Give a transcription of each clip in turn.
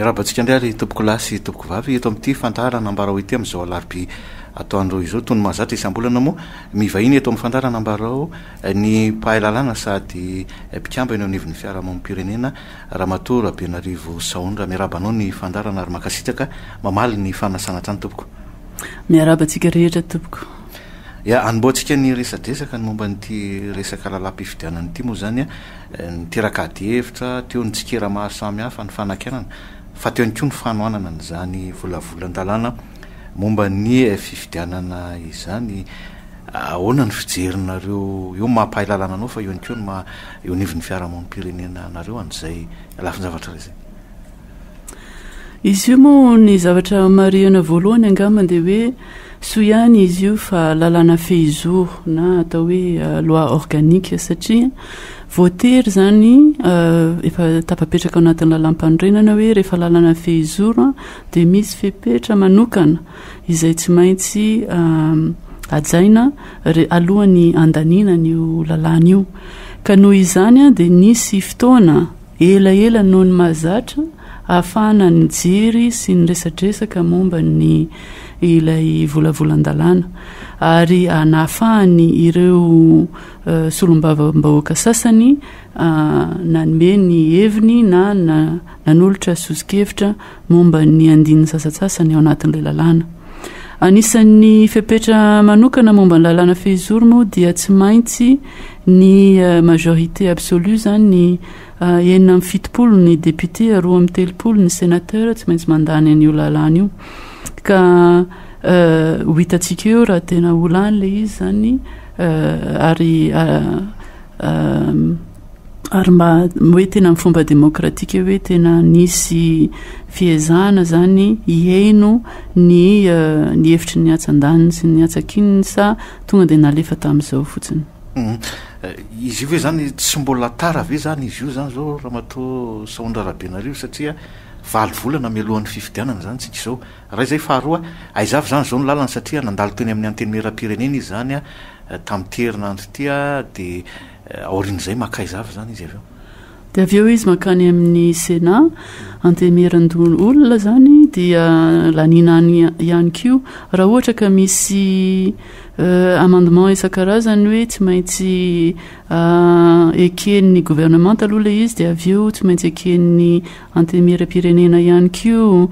Miarabantsika indray ary tompoko lahy sy tompoko vavy eto amin'ity fandarana ambarao ity amin'izao alarobia atoandro izao tony mahazatra isam-bolana moa mivahiny eto amin'ny fandarana ambarao ny mpahay lalàna sady mpikamba eny anivon'ny fiarahamonim-pirenena ramatoa Rabenarivo Sahondra. Miarabanao ny fandarana ary makasitraka mamaly ny fanasana trano tompoko. Miarabantsika rehetra tompoko. Anomboantsika ny resadresaka ny momba nyity resaka lalam-pifidianana ity moa zany niteraka-ady hevitra teo ny tsikera maro samy hafa ny fanakenana fa teo ny koa ny fanoanana n'izany volavolan-dalàna momba ny fifidianana izany. Ahoana ny fijerinareo io mampahay lalàna anao fa eo ny koa eo nivon'ny fiarahamonim-pirenena nareo an'izay lafin-javatra izay. Izy io moa ny zavatra marihana voalohany angamba dia hoe soa ihany izy io fa lalàna fehizoro na atao hoe loi organique satria voatery zany efa tapapetraka ao anatin'ny lalam-pandrenana hoe rehefa lalàna fehizoro dia misy fepetra manokana izay tsy maintsy ajaina alohan'ny andaninana io lalàna io. Ka noho izany dia nisy fotoana elaela noho ny mahazatra ahafahana ny jery sy ny resadresaka momba ny ilay volavolan-dalàna ary nahafahany ireo solombavam-bahoaka sasany nanome ny heviny na nanolotra sozikevitra momba ny andininy sasasasany ao anatin'ilay lalàna. Anisan'ny fepetra manokana momba ny lalàna fehizoro moa dia tsy maintsy ny majorité absolue zany ny 70 ny député 30 ny sénateur tsy maintsy mandany an'io lalàna io. Ka hitantsika eo raha tena olany le izy zany ary hoe tena amin'ny fomba demokratika hoe tena nisy fiezana zany hiaino ny hevitry ny atsan-daniny sy ny atsakininy sa tonga dia nalefa tamin'izao fotsiny. Izy io ve zany tsy mbola tara ve zany izy io zany zao ramatoa Sahondra Rabenarivo satria 4 volana mialohan'ny fifidianana zany tsika izao. Raha izay faharoa aizavy zany zao ny lalana satria nandalo teny amin'ny anteny meram-pirenena izy zany tamin'ny herinandro ity dia aorian'izay makaizavy zany izy avy eo. Dia avy eo izy makany amin'ny Sénat antemeran-olona zany dia lanina ihany koa raha ohatra ka misy amendement isan-karazany hoe tsy maintsy eken'ny gouvernement aloha le izy dia avy eo tsy maintsy eken'ny antemeram-pirenena ihany koa.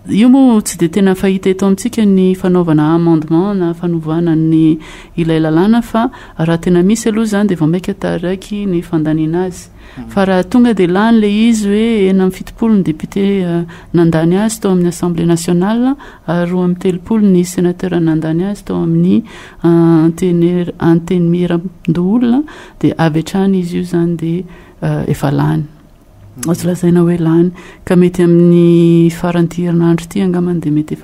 Io moa tsy dia tena fahita eto amintsika ny fanaovana amendement na fanovana ny ilay lalàna fa raha tena misy aloha zany dia vao maika taraiky ny fandaniana azy. Fa raha tonga dia lany le izy hoe 70 ny député nandany azy tao amin'ny assemblée nationale ary 30 ny sénateur nandany azy tao amin'ny antemeran-olona dia avy hatrany izy io zany dia efa lany. Azo lazaina hoe lany ka mety amin'ny faranty herinandro ity angambany dia mety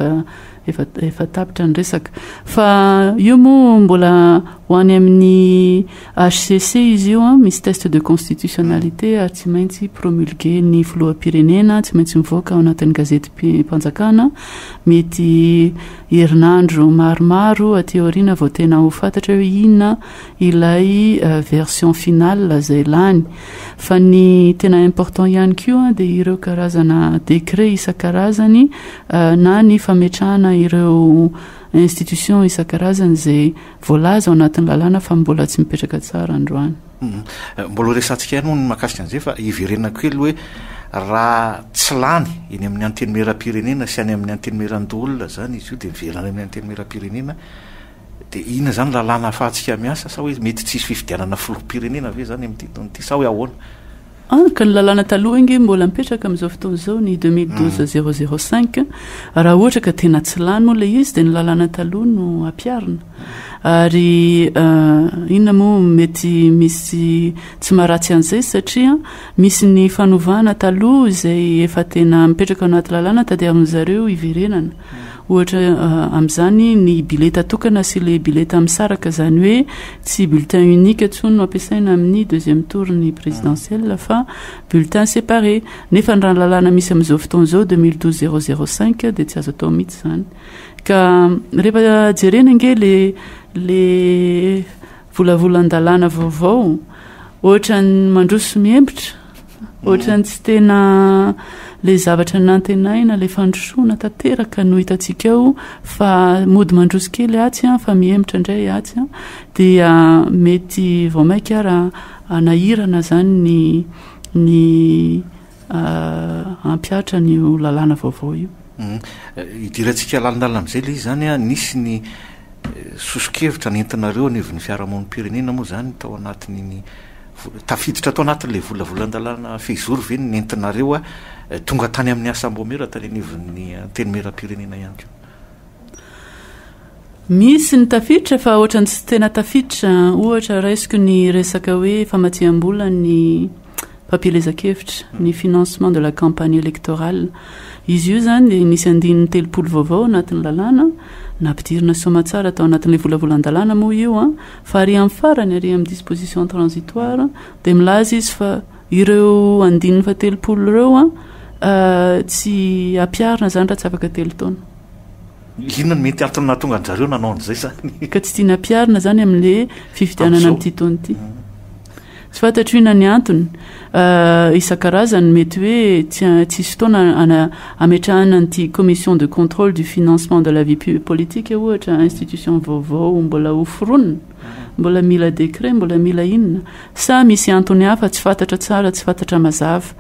efa tapitra ny resaka fa io moa mbola ho any amin'ny HCC izy io misy test de constitutionnalité ary tsy maintsy promulgué ny filoham-pirenena tsy maintsy mivoaka ao anatin'ny gazety mpanjakana mety herinandro maromaro aty aoriana vao tena ho fantatra hoe inona ilay version finale izay lany fa ny tena important ihany koa dia ireo karazana décret isan-karazany na ny fametrahana ireo institution isan-karazany izay voalaza ao anatin'ny lalàna fa mbola tsy mipetraka tsara androany. Mbola resantsika ihany moa ny mahakasika an'izay fa hiverenako kely hoe raha tsy lany eny amin'ny anteny meram-pirenena sy any amin'ny anteny meran-dolona zany izy io dia miverana amin'ny anteny meram-pirenena dia inona zany lalàna ahafahantsika miasa sa hoe mety tsisy fifidianana filoham-pirenena ve zany amin'ny tyton'ity sa hoe ahoana? Ka ny lalàna taloha inge mbola mipetraka amin'izao fotoana izao ny 2012-005 raha ohatra ka tena tsy lany moa le izy dia ny lalàna taloha no ampiarina ary inona moa mety misy tsy maharatsy an'izay satria misy ny fanovana taloha izay efa tena mipetraka ao anaty lalàna tadiavin'izareo hiverenana ohatra amin'izany ny bileta tokana sy le bileta misaraka zany hoe tsy bulletin unique intsony no ampiasaina amin'ny 2e tour ny présidentielle fa bulletin séparé nefa ny raha lalàna misy amin'izao fotoana izao 2012-005 dia tsy azo atao mihitsy zany ka rehefa jerena inge le volavolan-dalàna vaovao ohatra ny mandroso miembitra ohatrany tsy tena le zavatra nantenaina le fandrosoana tanteraka no hitantsika ao fa mody mandroso kely atsy a fa mihemitra indray atsy a dia mety vao maika ara anahirana zany ny ampiatra ny lalàna vaovao io idirantsika lalandalina am'izay le izy zany a nisy ny sosokevitra nentinareo anivon'ny fiarahamonim-pirenena moa zany tao anatin'iny tafiditra tao anatin'le volavolan-dalàna fehizoro ve nentinareo a tonga tany amin'ny asambomera tany anivon'ny teny-meram-pirenena ihany ko misy ny tafiditra fa ohatrany tsy tena tafiditra ohatra raisiko ny resaka hoe famatsiam-bola ny papier-lezakevitra ny financement de la campagne électorale izy io zany de nisy andininy 30 vaovao anatin'ny lalàna nampidirina somatsara tao anatin'le volavolan-dalàna moa io a fa ary amin'ny farany ary amin'ny disposition transitoire de milaza izy fa ireo andininy fa 30 ireo a tsy ampiarina zany raha tsy afaka 3 taona inona no mety antony nahatonga an'zareo nanao an'izay zany ka tsy tiana ampiarina zany amin'le fifidianana amin'ity taona ity tsy fantatro ina ny antony isan-karazany mety hoe tsisy fotoana ametrahana an'ity commission de contrôle du financement de la vie politique ohatra institution vaovao mbola hoforonina mbola mila décret mbola mila inona sa misy antony hafa tsy fantatra tsara tsy fantatra mazava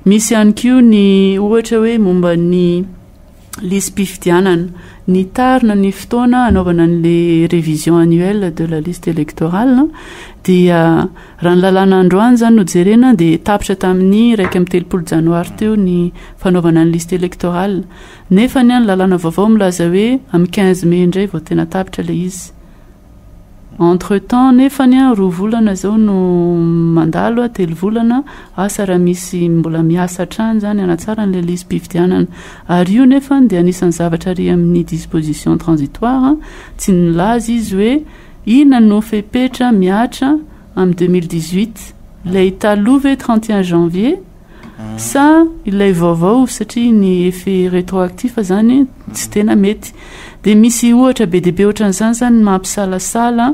misy ihany koa ny ohatra hoe momba ny listem-pifidianana ny tarina ny fotoana anaovana an'le révision annuelle de la liste électorale dia raha ny lalàna androany zany no jerena dia tapitra tamin'ny 1 janoary teo ny fanaovana ny liste électorale nefa ny any lalàna vaovao milaza hoe amin'ny 15 mai indray vao tena tapitra le izy entre temps nefa ny 2 volana zao no mandalo 3 volana asa raha misy mbola miasa hatrany zany anatsara n'le listem-pifidianana ary io nefa dia anisan'ny zavatra ary amin'ny disposition transitoire tsy nilaza izy hoe ina no fepetra miatra amin'ny 2018 ilay taloha ve 31 janvier sa ilay vaovao satria ny effet rétroactif zany tsy tena mety dia misy ohatra be deabe ohatran'izany zany mampisalasala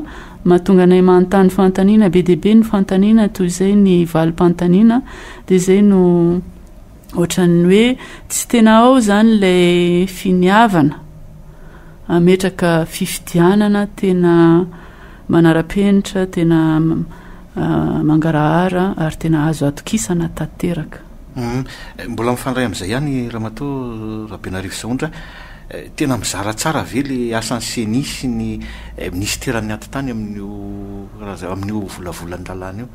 mahatonga anay manontany fantaniana be deabe ny fantaniana toy izay ny valim-pantaniana dia izay no ohatran'ny hoe tsy tena ao zany ilay finiavana ametraka fifidianana tena manara-penitra tena mangarahara ary tena azo atokisana tanteraka mbola mifandray amin'izay ihany ramatoa Rabenarivo Sahondra tena mizara tsara ve le asan'ny seni sy ny ministeran'ny atitany amin'io volavolan-dalàna io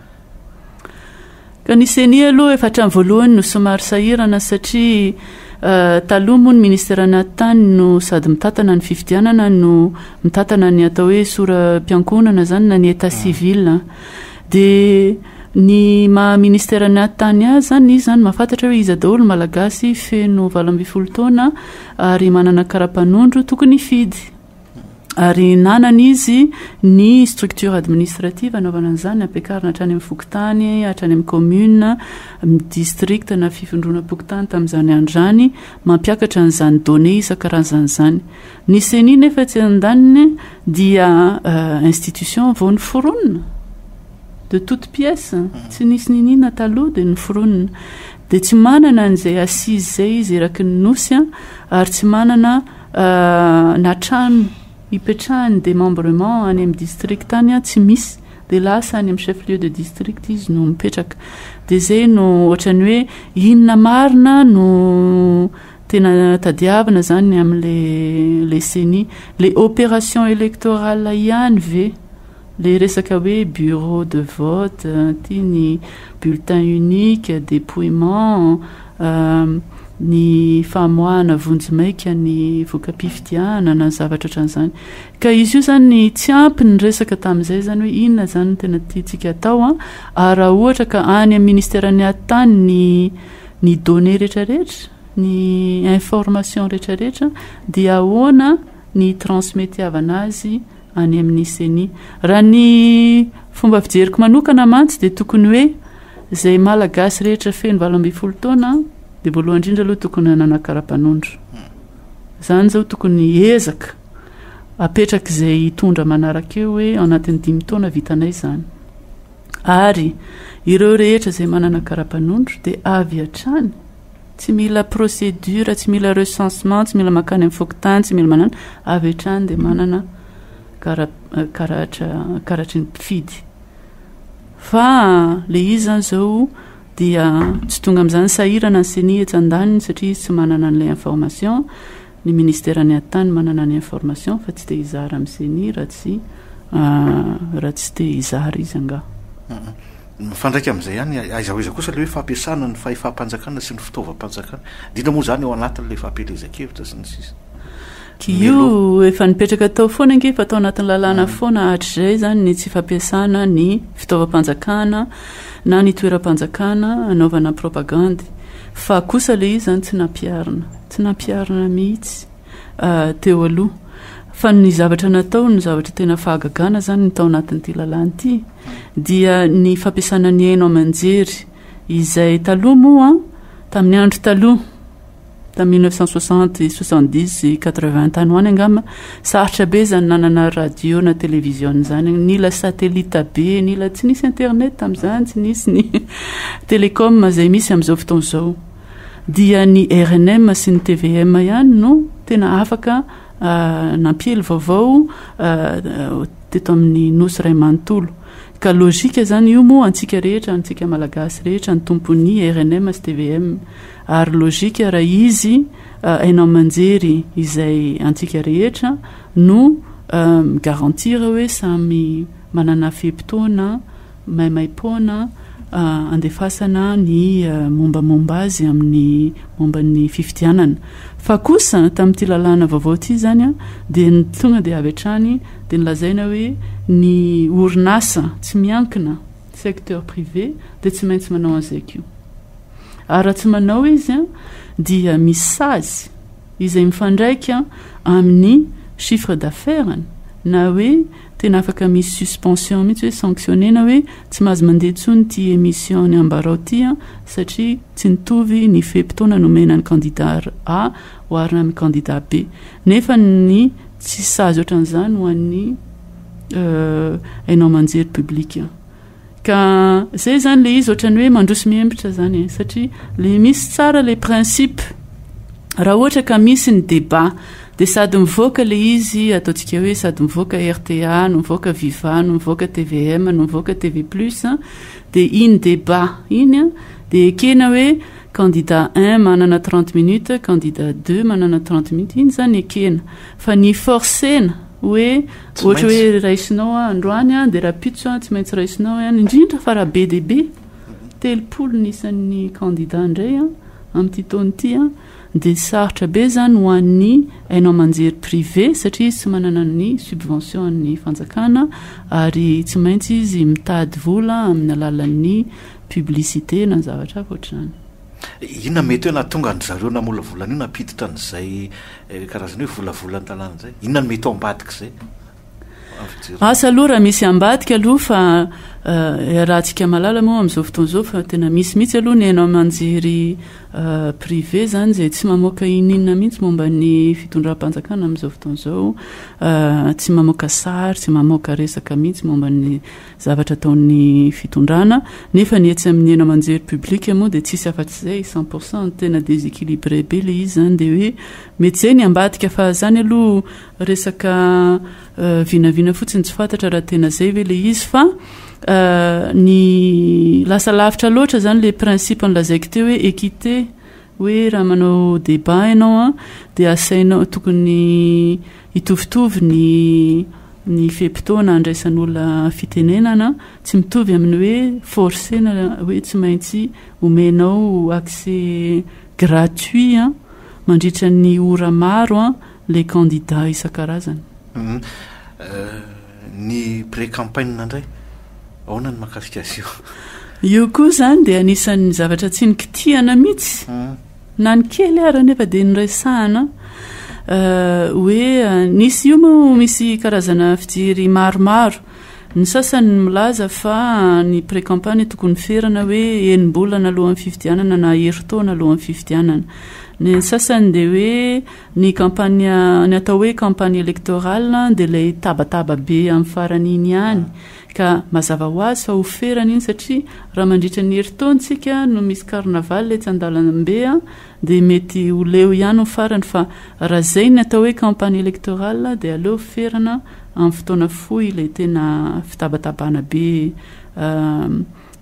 ka ny seni aloha efa hatrany voalohany no somary sahirana satria taloha moa ny ministeran'ny atitany no sady mitatana ny fifidianana no mitatana ny atao hoe sora-mpiankonana zany na ny état civil dia ny maha-ministeran'ny atitany azy zany izy zany mahafantatra hoe izy daholo malagasy feno 12 taona ary manana karapanondro tokony fidy ary nanana izy ny structure administrative anaovana an'izany ampiakarina hatrany amin'ny fokotany hatrany amin'ny commune amin'ny district na fifindrona pokotany tamin'izany androny mampiakatra an'izany données isan-karazany zany ny seni nefa tsy andaniny dia institution vao niforonina de toute pièce tsy nisy ninina taloha dia niforonina dia tsy manana an'izay assise zay izy eraky ny nosy ary tsy manana natrano hipetrahany démembrement any amin'ny district any tsy misy dia lasa any amin'ny chef lieu de district izy no mipetraka dia zay no ohatrany hoe inona marina no tena tadiavana zany amin'le seni le opération électorale ihany ve le resaka hoe bureau de vote ty ny bulletin unique dépouillement ny famoahana vonjimaika ny voka-pifidianana ny zavatra ohatran'izany ka izy io zany tsy ampy ny resaka tamin'izay zany hoe inona zany no tena tiantsika atao ary raha ohatra ka any amin'ny ministeran'ny atitany ny données rehetrarehetra ny information rehetrarehetra dia ahoana ny transmetiavana azy any amin'ny seni raha ny fomba fijeriko manokana mantsy dia tokony hoe izay malagasy rehetra feno 12 taona dia voalohany indrindra aloha tokony nanakarapanondro zany zao tokony ezaka apetraka izay hitondra manaraka eo hoe anatin'ny 5 taona vitanay zany ary ireo rehetra izay manana karapanondro dia avy hatrany tsy mila procédure tsy mila recensement tsy mila makany amin'ny fokotany tsy mila manana avy hatrany dia manana karatry ny mpifidy fa le izy zany zao dia tsy tonga amin'izany sahirana ny seni etsan-daniny satria izy tsy manana an'ilay information ny ministère ny an-tany manana ny information fa tsy te hizara amin'ny seni raha tsy te hizara izy anga mifandraika amin'izay ihany aizahoiza kosa le hoe fampiasana ny fahefam-panjakana sy ny fitaovam-panjakana indrindra moa zany eo anatin'ilay fampielezan-kevitra sy ny sisa io efa nipetraka tao foana ange fa tao anatin'ny lalàna foana hatr'izay zany ny tsy fampiasana ny fitaovam-panjakana na ny toeram-panjakana anaovana propagandy fa kosa le izy zany tsy nampiarina mihitsy teo aloha fa ny zavatra natao ny zavatra tena fahagagana zany ny tao anatin'ity lalàna ity dia ny fampiasana ny haino aman-jery izay taloha moa tamin'ny andro taloha tamin'ny 1960 70 80 tany hoany angamba sarotra be zany nanana radio na télévision zany nila satellite be nila tsy nisy internet tamin'izany tsy nisy ny télécom zay misy amin'izao fotoana izao dia ny RNM sy ny TVM ihany no tena afaka nampiely vaovao teto amin'ny nosy ray manontolo ka logika zany io moa antsika rehetra antsika malagasy rehetra ny tompony RNM sy TVM ary logika raha izy hainao aman-jery izay antsika rehetra no garantira hoe samy manana fehim-potoana maimai-poana andefasana ny mombamomba azy amin'ny momban'ny fifidianana fa kosa tamin'ity lalàna vaovao ity zany dia ny tonga dia avy hatrany dia nilazaina hoe ny orinasa tsy miankina secteur privé dia tsy maintsy manao an'izay kio ary raha tsy manao izy dia misazy izay mifandraika amin'ny chiffre d'affaires na hoe tena afaka misy suspension mihitsy hoe sanctionnena hoe tsy mahazo mandeha tsony ty émission Ambarao ty satria tsy nitovy ny fehim-potoana nomena ny candidat A oharina amin'ny candidat B nefa ny tsy sazy ohatran'izany ho an'ny hainao aman-jery public ka zay zany le izy ohatrany hoe mandroso miembritra zany satria le misy tsara le principe raha ohatra ka misy ny débat dia sady mivoaka le izy ataontsika hoe sady mivoaka RTA no mivoaka Viva no mivoaka TVM no mivoaka TV Plus dia iny débat iny dia ekena hoe candidat 1 manana 30 minutes candidat 2 manana 30 minutes iny zany ekena fa ny forcena hoe ohatra hoe raisinao androany dia raha pitso tsy maintsy raisinao indrindra fa raha be dia be telopolo nisan'ny candidat indray amin'ity taona ity dia sarotra be zany ho an'ny hainao aman-jery privé satria izy tsy manana ny subvention ny fanjakana ary tsy maintsy izy mitady vola amin'ny alalan'ny publicité na zavatra hafa ohatrany inona mety hoe na tonga ny zareo namolavolana io napiditra n'izay karazany hoe volavolany tanàna zay inona no mety ao ambadika zay asa aloha raha misy ambadika aloha fa raha antsika malala moa amin'izao fotoana izao fa tena misy mihitsy aloha ny hainao aman-jery privé zany zay tsy mamoaka ininona mihitsy momba ny fitondram-panjakana amin'izao fotoana izao tsy mamoaka sary tsy mamoaka resaka mihitsy momba ny zavatra ataon'ny fitondrana nefa ny etsy amin'ny hainao aman-jery public moa dia tsisy afa-tsy izay 100% tena déséquilibré be le izy zany dia hoe mety izay ny ambadika fa zany aloha resaka vinavina fotsiny tsy fantatra raha tena zay ve le izy fa ny lasa lavitra loatra zany le principe nylazaiko teo hoe équité hoe raha manao débat ianao dia asainao tokony hitovitovy ny fehim-potoana andraisan'olona fitenenana tsy mitovy amin'ny hoe forcena hoe tsy maintsy omenao accès gratuit mandritra ny ora maro les candidats isan-karazany ny pré-campagne indray ahoana ny mahakasika azy io koa zany dia anisan'ny zavatra tsy nikitiana mihitsy na ny kely ary nefa dia nyresahana hoe nisy io moa misy karazana fijery maromaro ny sasany milaza fa ny pré-campagne tokony ferana hoe enimbolana alohan'ny fifidianana na heritaona alohan'ny fifidianana. Ny sasany dia hoe ny campagne ny atao hoe campagne électorale dia ilay tabataba be amin'ny farany iny ihany ka mazava ho azy fa ho ferana iny satria raha mandritra ny heritaontsika no misy carnaval ilay tsy andalanambea dia mety ho leo ihany ho farany fa raha izay ny atao hoe campagne électorale dia aleo ferana amin'ny fotoana fohy ilay tena fitabatabana be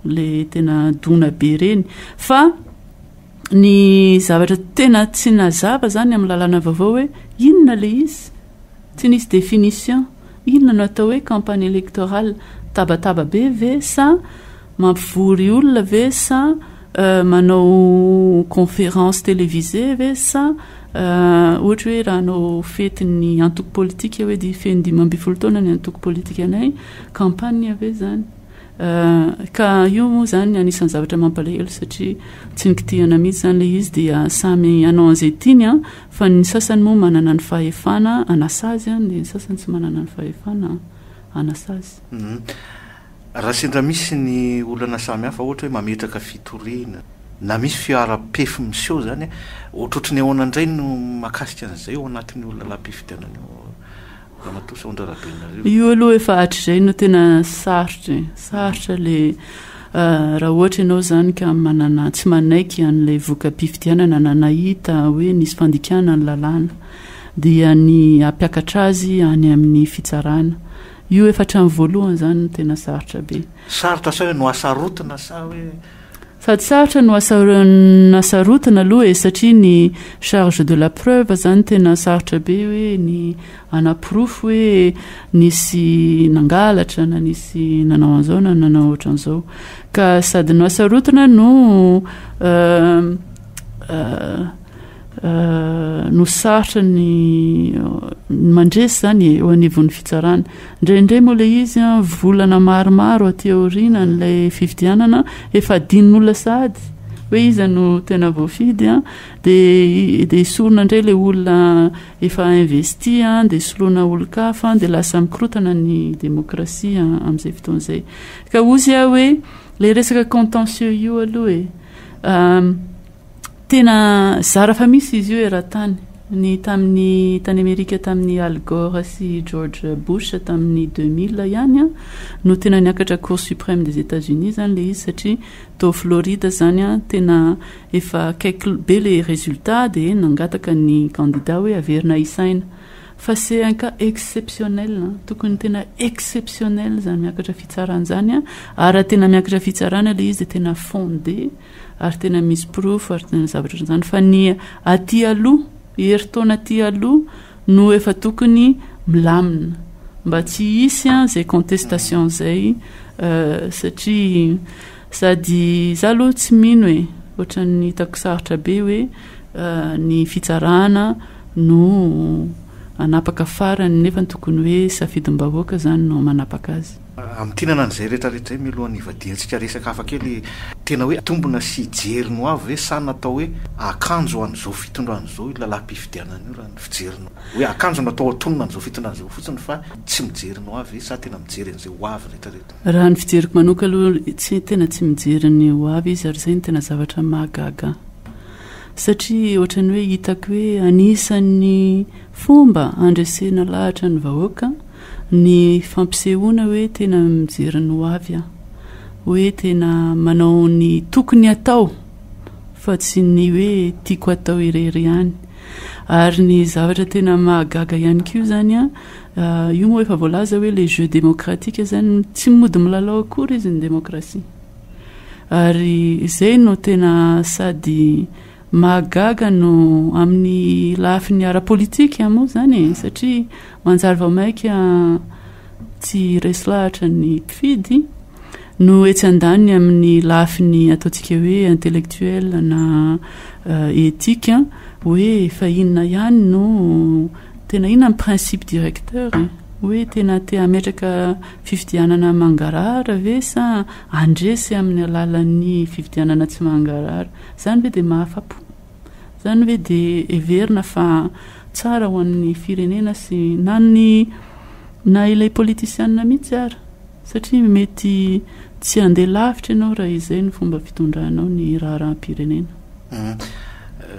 ilay tena dona be reny fa ny zavatra tena tsy nazava zany amin'ny lalàna vaovao hoe inona le izy tsy nisy définition inona no atao hoe campagne électorale tabataba be ve sa mampivory olona ve sa manao conférence télévisée ve sa ohatra hoe raha anao fetiny antoko politika hoe di feny 5 taona ny antoko politika anay campagne ve zany ka io moa zany anisan'ny zavatra mampalahelo satria tsy nikitihana mihitsy zany le izy dia samy anao an'izay tiany fa ny sasany moa manana ny fahefana anasazy dia ny sasany tsy manana ny fahefana anasazy. Raha sendra misy ny olana samy hafa ohatra hoe mametraka fitoriana na misy fiara-pefy miseho zany ohatrotrany ahoana indray no makasika an'izay ao anatin'ny olona lampifidianana Ramatoa Sahondra Rabenarivo. Io aloha efa hatr'izay no tena sarotra le raha ohatra ianao zany ka manana tsy manaiky an'ilay voka-pifidianana na nahita hoe nisy fandikana ny lalàna dia ny ampiakatra azy any amin'ny fitsarana. Io efa hatramin'ny voalohany zany no tena sarotra be. Sarotra sa hoe no asarotana sa hoe sady sarotra no asarotana aloha satria ny charge de la preuve zany tena sarotra be hoe ny anaprofo hoe nisy nangalatra na nisy nanao an'izao na nanao ohatran'izao ka sady no asarotana no no sarotra ny mandresy zany eo anivon'ny fitsarana indraindray moa le izy volana maromaro aty aoriana n'ilay fifidianana efa adin'olona sady hoe iza no tena voafidy dia isorona indray le olona efa investi dia soloana olon-kafa dia lasa mikorotana ny démocratie amin'izay fotoan'izay ka ozy hoe le resaka contentieux io aloha tena zara fa misy izy io eran-tany ny tamin'ny tany Amerika tamin'ny Al Gore sy George Bush tamin'ny 2000 ihany no tena niakatra Cour suprême des États-Unis zany le izy satria tao Florida zany tena efa kaiky be le résultat dia nangataka ny candidat hoe averina isaina fa c'est un cas exceptionnel tokony tena exceptionnel zany miakatra fitsarana zany ary tena miakatra fitsarana le izy dia tena fondé ary tena misy proof ary tena zavatra zany fa ny aty aloha heritaona aty aloha no efa tokony milamina mba tsy hisy zay contestation zay satria sady za aloha tsy mino hoe ohatran'ny hitako sarotra be hoe ny fitsarana no anapaka farany nefa tokony hoe safidim-bahoaka zany no manapaka azy. Amin'tinana an'izay rehetrarehetra milohan'ny ivadiantsika resaka hafa kely tena hoe tombona sy jerino avy hoe sa natao hoe akanjo an'izao fitondraan'izao lalahy-pifidianana io raha ny fijerinao hoe akanjo natao atonona an'izao fitondran'izao fotsiny fa tsy mijerino avy sa tena mijery an'izay ho avy rehetrarehetra. Raha ny fijeriko manoka aloha tena tsy mijeriny ho avy izy ary izay ny tena zavatra mahagaga satria ohatrany hoe hitako hoe anisan'ny fomba andresena lahatra ny vahoaka ny fampisehoana hoe tena mijeriny ho avy hoe tena manao ny tokony atao fa tsy ny hoe tiako atao irery ihany ary ny zavatra tena mahagaga ihany koa zany io moa efa voalaza hoe les jeux démocratiques zany tsy mody milalao akory izy ny démocratie ary izay no tena sady mahagaga no amin'ny lafiny ara-politika moa zany satria manjary vao maika tsy resy lahatra ny mpifidy no etsy andaniny amin'ny lafiny ataontsika hoe intellectuel na éthique hoe fa inona ihany no tena inona ny principe directeur hoe tena te ametraka fifidianana mangarara ve sa andresy amin'ny alalan'ny fifidianana tsy mangarara zany hoe dia mahafapo zany hoe dia everina fa tsara ho an'ny firenena sy na ilay politisianina mihitsy ara satria mety tsy andeha lavitra ianao raha izay ny fomba fitondranao ny raharaha-pirenena.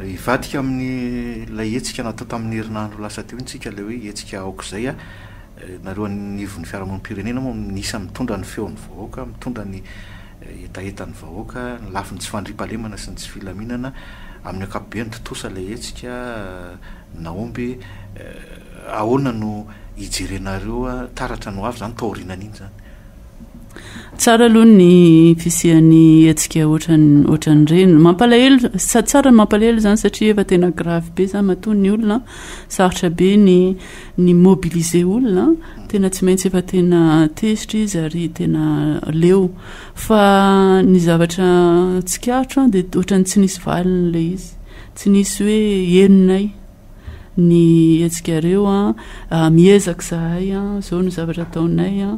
Ivadika amin'ny lay hetsika natao tamin'ny herinandro lasa teo intsika le hoe hetsika aok'izay nareo anivon'ny fiarahamonim-pirenena moa nisa mitondra ny feon'ny vahoaka, mitondra ny etaetan'ny vahoaka, ny lafiny tsy fandriam-pahalemana sy ny tsy filaminana amin'ny ankapobeny totosa lay hetsika naomby ahoana no ijerenareo taratra no avy zany taorianan'iny zany. Tsara aloha ny fisian'ny hetsika ohatran'ireny mampalahelo tsara mampalahelo zany satria efa tena grave be zany matoa ny olona sarotra be ny mobiliser olona tena tsy maintsy efa tena tesitra izy ary tena leo fa ny zavatra tsikaritra dia ohatran'ny tsy nisy valiny le izy tsy nisy hoe henonay ny hetsikareo miezaka zahay zao no zavatra ataonay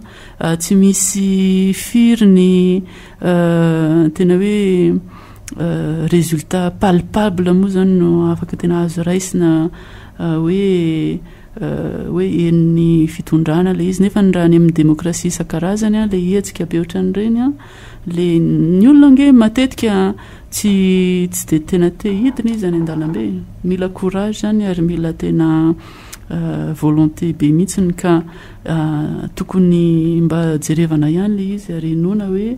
tsy misy firy ny tena hoe résultat palpable moa zany no afaka tena azo raisina hoe enony fitondrana le izy nefa ny raha ny amin'ny demokrasia isan-karazany le hetsika be ohatran'ireny le ny olona nge matetika tsy de tena te hidina izy any an-dalambe mila courage zany ary mila tena volonté be mihitsiny ka tokony mba jerevana ihany le izy ary nona hoe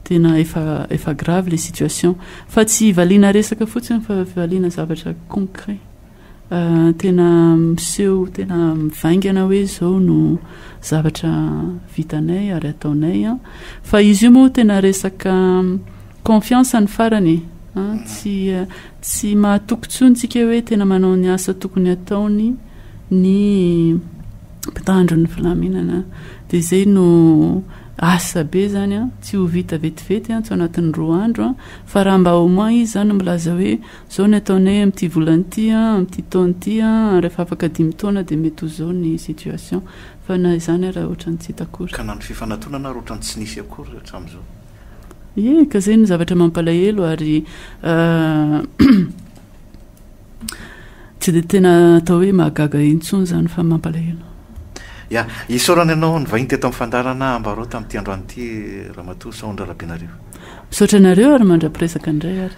tena efa grave les situations fa tsy valiana resaka fotsiny fa valiana zavatra concret tena miseho tena mivaingana hoe zao no zavatra vitanay ary ataonay fa izy io moa tena resaka confiance ny farany tsy mahatokontsontsika hoe tena manao ny asa tokony ataony ny mpitandro ny filaminana dia zay no asa be zany tsy ho vita vetivety tsy anatin'ny 2 andro fa raha mba au moins izy zany milaza hoe zao ny ataonay amin'ity volanyity amin'ity taon'ity rehefa afaka 5 taona dia mety ho zao ny situation fa na izany raha ohatran'ny tsy hitakory ka nano fifanantonana raha ohatran'ny tsy nisy akory hatramin'izao ka zay ny zavatra mampalahelo ary tsy dia tena atao hoe mahagaga intsony zany fa mampalahelo. Isaorana ianao ny vahiny teto amin'ny fandarana Ambarao tamin'ity androanyity ramatoa Sahondra Rabenarivo. Misaotra anareo ary mandrapiresaka indray ary.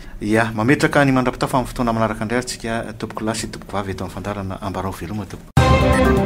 Mametraka ny mandrapitafa amin'ny fotoana manaraka indray ary tsika tompoko lahy sy tompoko vavy eto amin'ny fandarana Ambarao veloma tompoko.